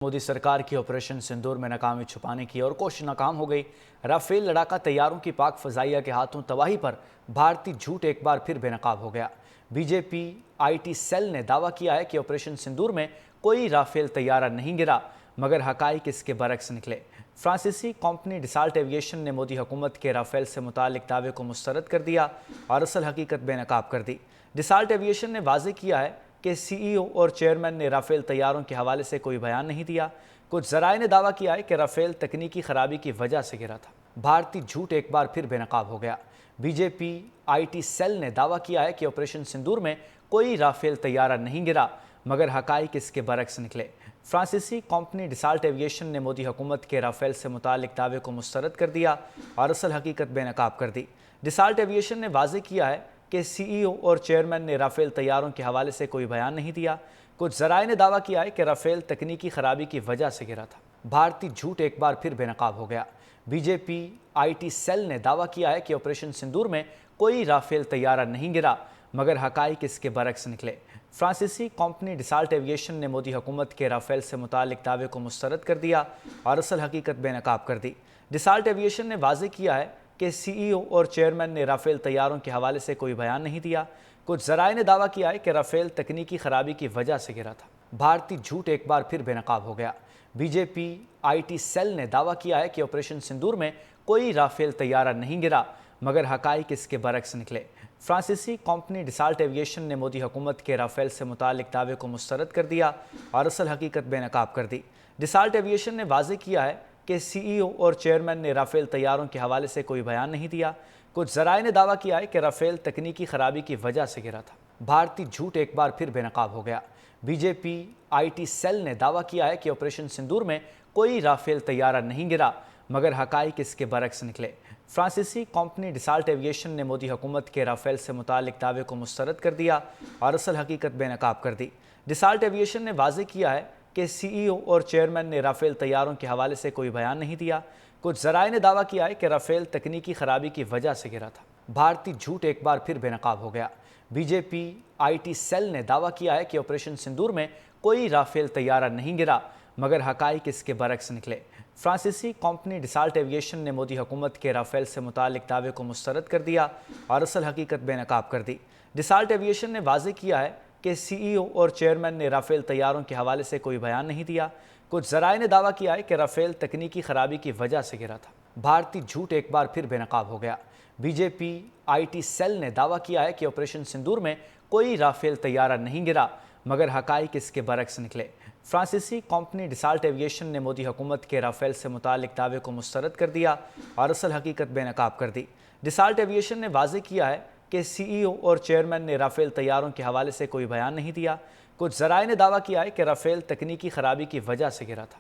मोदी सरकार की ऑपरेशन सिंदूर में नाकामी छुपाने की और कोशिश नाकाम हो गई। राफेल लड़ाका तैयारों की पाक फजाइया के हाथों तबाही पर भारतीय झूठ एक बार फिर बेनकाब हो गया। बीजेपी आईटी सेल ने दावा किया है कि ऑपरेशन सिंदूर में कोई राफेल तैयारा नहीं गिरा, मगर हकाइक इसके बरक्स निकले। फ्रांसीसी कंपनी डिसाल्ट एविएशन ने मोदी हुकूमत के राफेल से मुतालिक दावे को मुस्तरद कर दिया और असल हकीकत बेनकाब कर दी। डिसाल्ट एविएशन ने वाजे किया है कि सीईओ और चेयरमैन ने राफेल तैयारों के हवाले से कोई बयान नहीं दिया। कुछ जराए ने दावा किया है कि राफेल तकनीकी खराबी की वजह से गिरा था। भारतीय झूठ एक बार फिर बेनकाब हो गया। बीजेपी आईटी सेल ने दावा किया है कि ऑपरेशन सिंदूर में कोई राफेल तैयारा नहीं गिरा, मगर हकाइक इसके बरक्स निकले। फ्रांसीसी कंपनी डिसाल्ट एविएशन ने मोदी हुकूमत के राफेल से मुतालिक दावे को मुस्तरद कर दिया और असल हकीकत बेनकाब कर दी। डिसाल्ट एविएशन ने वाजे किया है कि सीईओ और चेयरमैन ने राफेल तैयारों के हवाले से कोई बयान नहीं दिया। कुछ जराए ने दावा किया है कि राफेल तकनीकी खराबी की वजह से गिरा था। भारतीय झूठ एक बार फिर बेनकाब हो गया। बीजेपी आईटी सेल ने दावा किया है कि ऑपरेशन सिंदूर में कोई राफेल तैयारा नहीं गिरा, मगर हकाइक इसके बरक्स निकले। फ्रांसीसी कंपनी डिसाल्ट एविएशन ने मोदी हुकूमत के राफेल से मुतालिक दावे को मुस्तरद कर दिया और असल हकीकत बेनकाब कर दी। डिसाल्ट एविएशन ने वाजे किया है कि सीईओ और चेयरमैन ने राफेल तैयारों के हवाले से कोई बयान नहीं दिया। कुछ जराए ने दावा किया है कि राफेल तकनीकी खराबी की वजह से गिरा था। भारतीय झूठ एक बार फिर बेनकाब हो गया। बीजेपी आईटी सेल ने दावा किया है कि ऑपरेशन सिंदूर में कोई राफेल तैयारा नहीं गिरा, मगर हकाइक इसके बरक्स निकले। फ्रांसीसी कंपनी डिसाल्ट एविएशन ने मोदी हुकूमत के राफेल से मुतालिक दावे को मुस्तरद कर दिया और असल हकीकत बेनकाब कर दी। डिसाल्ट एविएशन ने वाजे किया है कि सीईओ और चेयरमैन ने राफेल तैयारों के हवाले से कोई बयान नहीं दिया। कुछ जराए ने दावा किया है कि राफेल तकनीकी खराबी की वजह से गिरा था। भारतीय झूठ एक बार फिर बेनकाब हो गया। बीजेपी आईटी सेल ने दावा किया है कि ऑपरेशन सिंदूर में कोई राफेल तैयारा नहीं गिरा, मगर हकाइक इसके बरक्स निकले। फ्रांसीसी कंपनी डिसाल्ट एविएशन ने मोदी हुकूमत के राफेल से मुतालिक दावे को मुस्तरद कर दिया और असल हकीकत बेनकाब कर दी। डिसाल्ट एविएशन ने वाजे किया है कि सीईओ और चेयरमैन ने राफेल तैयारों के हवाले से कोई बयान नहीं दिया। कुछ जराए ने दावा किया है कि राफेल तकनीकी खराबी की वजह से गिरा था। भारतीय झूठ एक बार फिर बेनकाब हो गया। बीजेपी आईटी सेल ने दावा किया है कि ऑपरेशन सिंदूर में कोई राफेल तैयारा नहीं गिरा, मगर हकाइक इसके बरक्स निकले। फ्रांसीसी कंपनी डिसाल्ट एविएशन ने मोदी हुकूमत के राफेल से मुतालिक दावे को मुस्तरद कर दिया और असल हकीकत बेनकाब कर दी। डिसाल्ट एविएशन ने वाजे किया है कि सीईओ और चेयरमैन ने राफेल तैयारों के हवाले से कोई बयान नहीं दिया। कुछ जराए ने दावा किया है कि राफेल तकनीकी खराबी की वजह से गिरा था। भारतीय झूठ एक बार फिर बेनकाब हो गया। बीजेपी आईटी सेल ने दावा किया है कि ऑपरेशन सिंदूर में कोई राफेल तैयारा नहीं गिरा, मगर हकाइक इसके बरक्स निकले। फ्रांसीसी कंपनी डिसाल्ट एविएशन ने मोदी हुकूमत के राफेल से मुतालिक दावे को मुस्तरद कर दिया और असल हकीकत बेनकाब कर दी। डिसाल्ट एविएशन ने वाजे किया है कि सीईओ और चेयरमैन ने राफेल तैयारों के हवाले से कोई बयान नहीं दिया। कुछ जराए ने दावा किया है कि राफेल तकनीकी खराबी की वजह से गिरा था।